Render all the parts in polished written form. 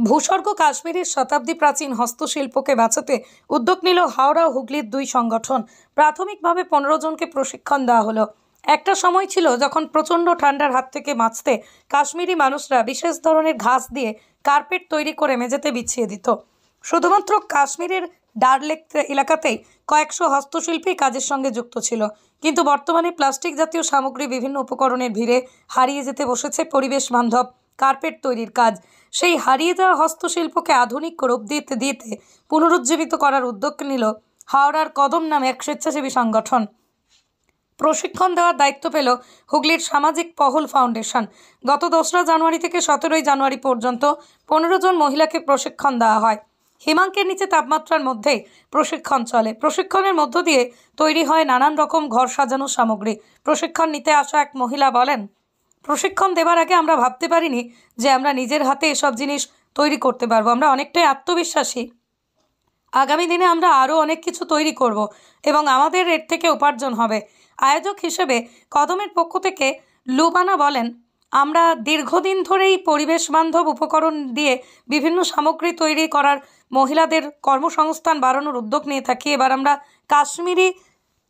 ভূস্বর্গ কাশ্মীরের শতাব্দী প্রাচীন হস্তশিল্পকে বাঁচাতে উদ্যোগ নিল হাওড়া ও হুগলির দুই সংগঠন। প্রাথমিকভাবে 15 জনকে প্রশিক্ষণ দেওয়া হলো। একটা সময় ছিল যখন প্রচণ্ড ঠান্ডার হাত থেকে বাঁচতে কাশ্মীরি মানুষরা বিশেষ ধরনের ঘাস দিয়ে কার্পেট তৈরি করে মেঝেতে বিছিয়ে দিত। শুধুমাত্র কাশ্মীরের ডাল লেক এলাকাতেই কয়েকশো হস্তশিল্পী কাজের সঙ্গে যুক্ত ছিল। কিন্তু বর্তমানে প্লাস্টিক জাতীয় সামগ্রী বিভিন্ন উপকরণের ভিড়ে হারিয়ে যেতে বসেছে পরিবেশ বান্ধব কার্পেট তৈরির কাজ। সেই হারিয়ে যাওয়া হস্তশিল্পকে আধুনিক রূপ দিতে দিতে পুনরুজ্জীবিত করার উদ্যোগ নিল হাওড়ার কদম নামে এক স্বেচ্ছাসেবী সংগঠন। প্রশিক্ষণ দেওয়ার দায়িত্ব পেল হুগলির সামাজিক পহল ফাউন্ডেশন। গত 2রা জানুয়ারি থেকে 17ই জানুয়ারি পর্যন্ত 15 জন মহিলাকে প্রশিক্ষণ দেওয়া হয়। হিমাঙ্কের নিচে তাপমাত্রার মধ্যেই প্রশিক্ষণ চলে। প্রশিক্ষণের মধ্য দিয়ে তৈরি হয় নানান রকম ঘর সাজানোর সামগ্রী। প্রশিক্ষণ নিতে আসা এক মহিলা বলেন, প্রশিক্ষণ দেবার আগে আমরা ভাবতে পারিনি যে আমরা নিজের হাতে এসব জিনিস তৈরি করতে পারবো। আমরা অনেকটাই আত্মবিশ্বাসী। আগামী দিনে আমরা আরও অনেক কিছু তৈরি করব এবং আমাদের এর থেকে উপার্জন হবে। আয়োজক হিসেবে কদমের পক্ষ থেকে লুবানা বলেন, আমরা দীর্ঘদিন ধরেই পরিবেশ বান্ধব উপকরণ দিয়ে বিভিন্ন সামগ্রী তৈরি করার মহিলাদের কর্মসংস্থান বাড়ানোর উদ্যোগ নিয়ে থাকি। এবার আমরা কাশ্মীরি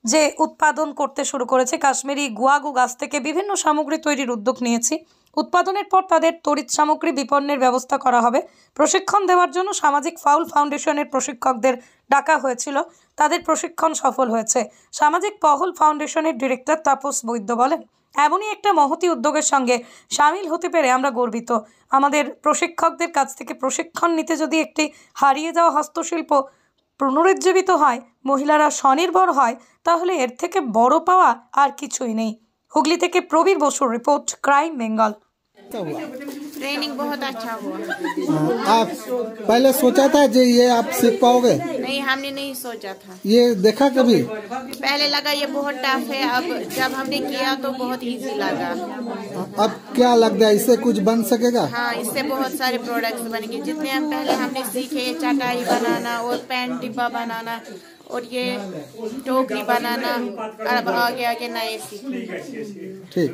যে উৎপাদন করতে শুরু করেছে, কাশ্মীরি গুয়াগু গাছ থেকে বিভিন্ন সামগ্রী তৈরির উদ্যোগ নিয়েছি। উৎপাদনের পর তাদের তড়িৎ সামগ্রী বিপণনের ব্যবস্থা করা হবে। প্রশিক্ষণ দেওয়ার জন্য সামাজিক পহল ফাউন্ডেশনের প্রশিক্ষকদের ডাকা হয়েছিল। তাদের প্রশিক্ষণ সফল হয়েছে। সামাজিক পহল ফাউন্ডেশনের ডিরেক্টর তাপস বৈদ্য বলেন, এমনই একটা মহতী উদ্যোগের সঙ্গে সামিল হতে পেরে আমরা গর্বিত। আমাদের প্রশিক্ষকদের কাছ থেকে প্রশিক্ষণ নিতে যদি একটি হারিয়ে যাওয়া হস্তশিল্প পুনরুজ্জীবিত হয়, মহিলারা স্বনির্ভর হয়, তাহলে এর থেকে বড় পাওয়া আর কিছুই নেই। হুগলি থেকে প্রবীর বসুর রিपोर्ट, क्राइम बेंगल। ट्रेनिंग बहुत अच्छा हुआ। आप पहले सोचा था कि ये आप सीख पाओगे? नहीं, हमने नहीं सोचा था। ये देखा कभी? पहले लगा ये बहुत टफ है, अब जब हमने किया तो बहुत इजी लगा। अब क्या लगता है, इससे कुछ बन सकेगा? हाँ, इससे बहुत सारे प्रोडक्ट्स बनेंगे। जितने हम पहले हमने सीखे, चटाई बनाना और पेन डिब्बा बनाना और ये टोकरी बनाना, अब आगे आगे नए सीखेंगे। ठीक।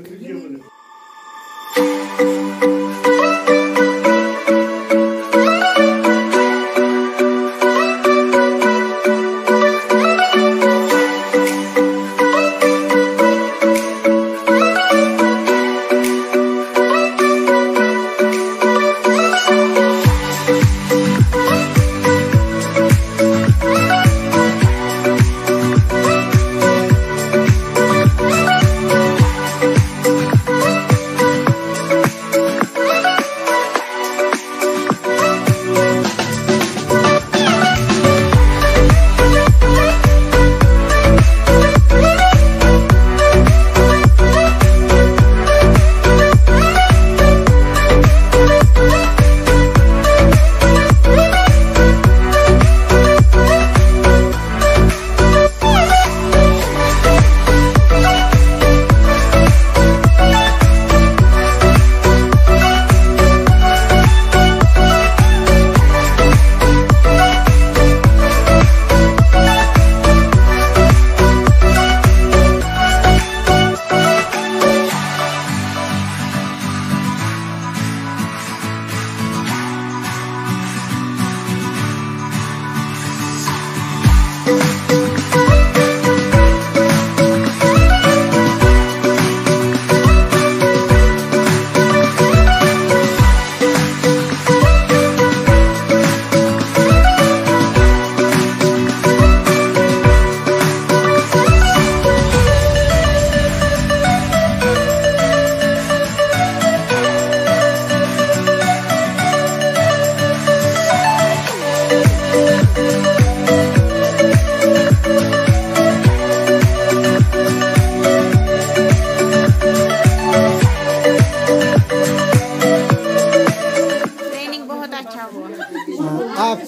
आप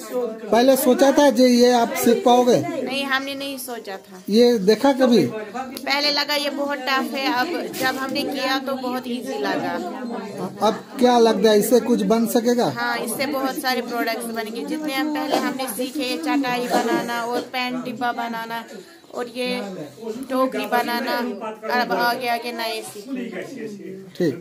पहले सोचा था कि ये आप सीख पाओगे? नहीं, हमने नहीं सोचा था। ये देखा कभी? पहले लगा ये बहुत टफ है, अब जब हमने किया तो बहुत इजी लगा। अब क्या लगता है, इससे कुछ बन सकेगा? हाँ, इससे बहुत सारे प्रोडक्ट्स बनेंगे। जितने हम पहले हमने सीखे, चटाई बनाना और पेन डिब्बा बनाना और ये टोकरी बनाना, अब आगे आगे नए सीखेंगे। ठीक।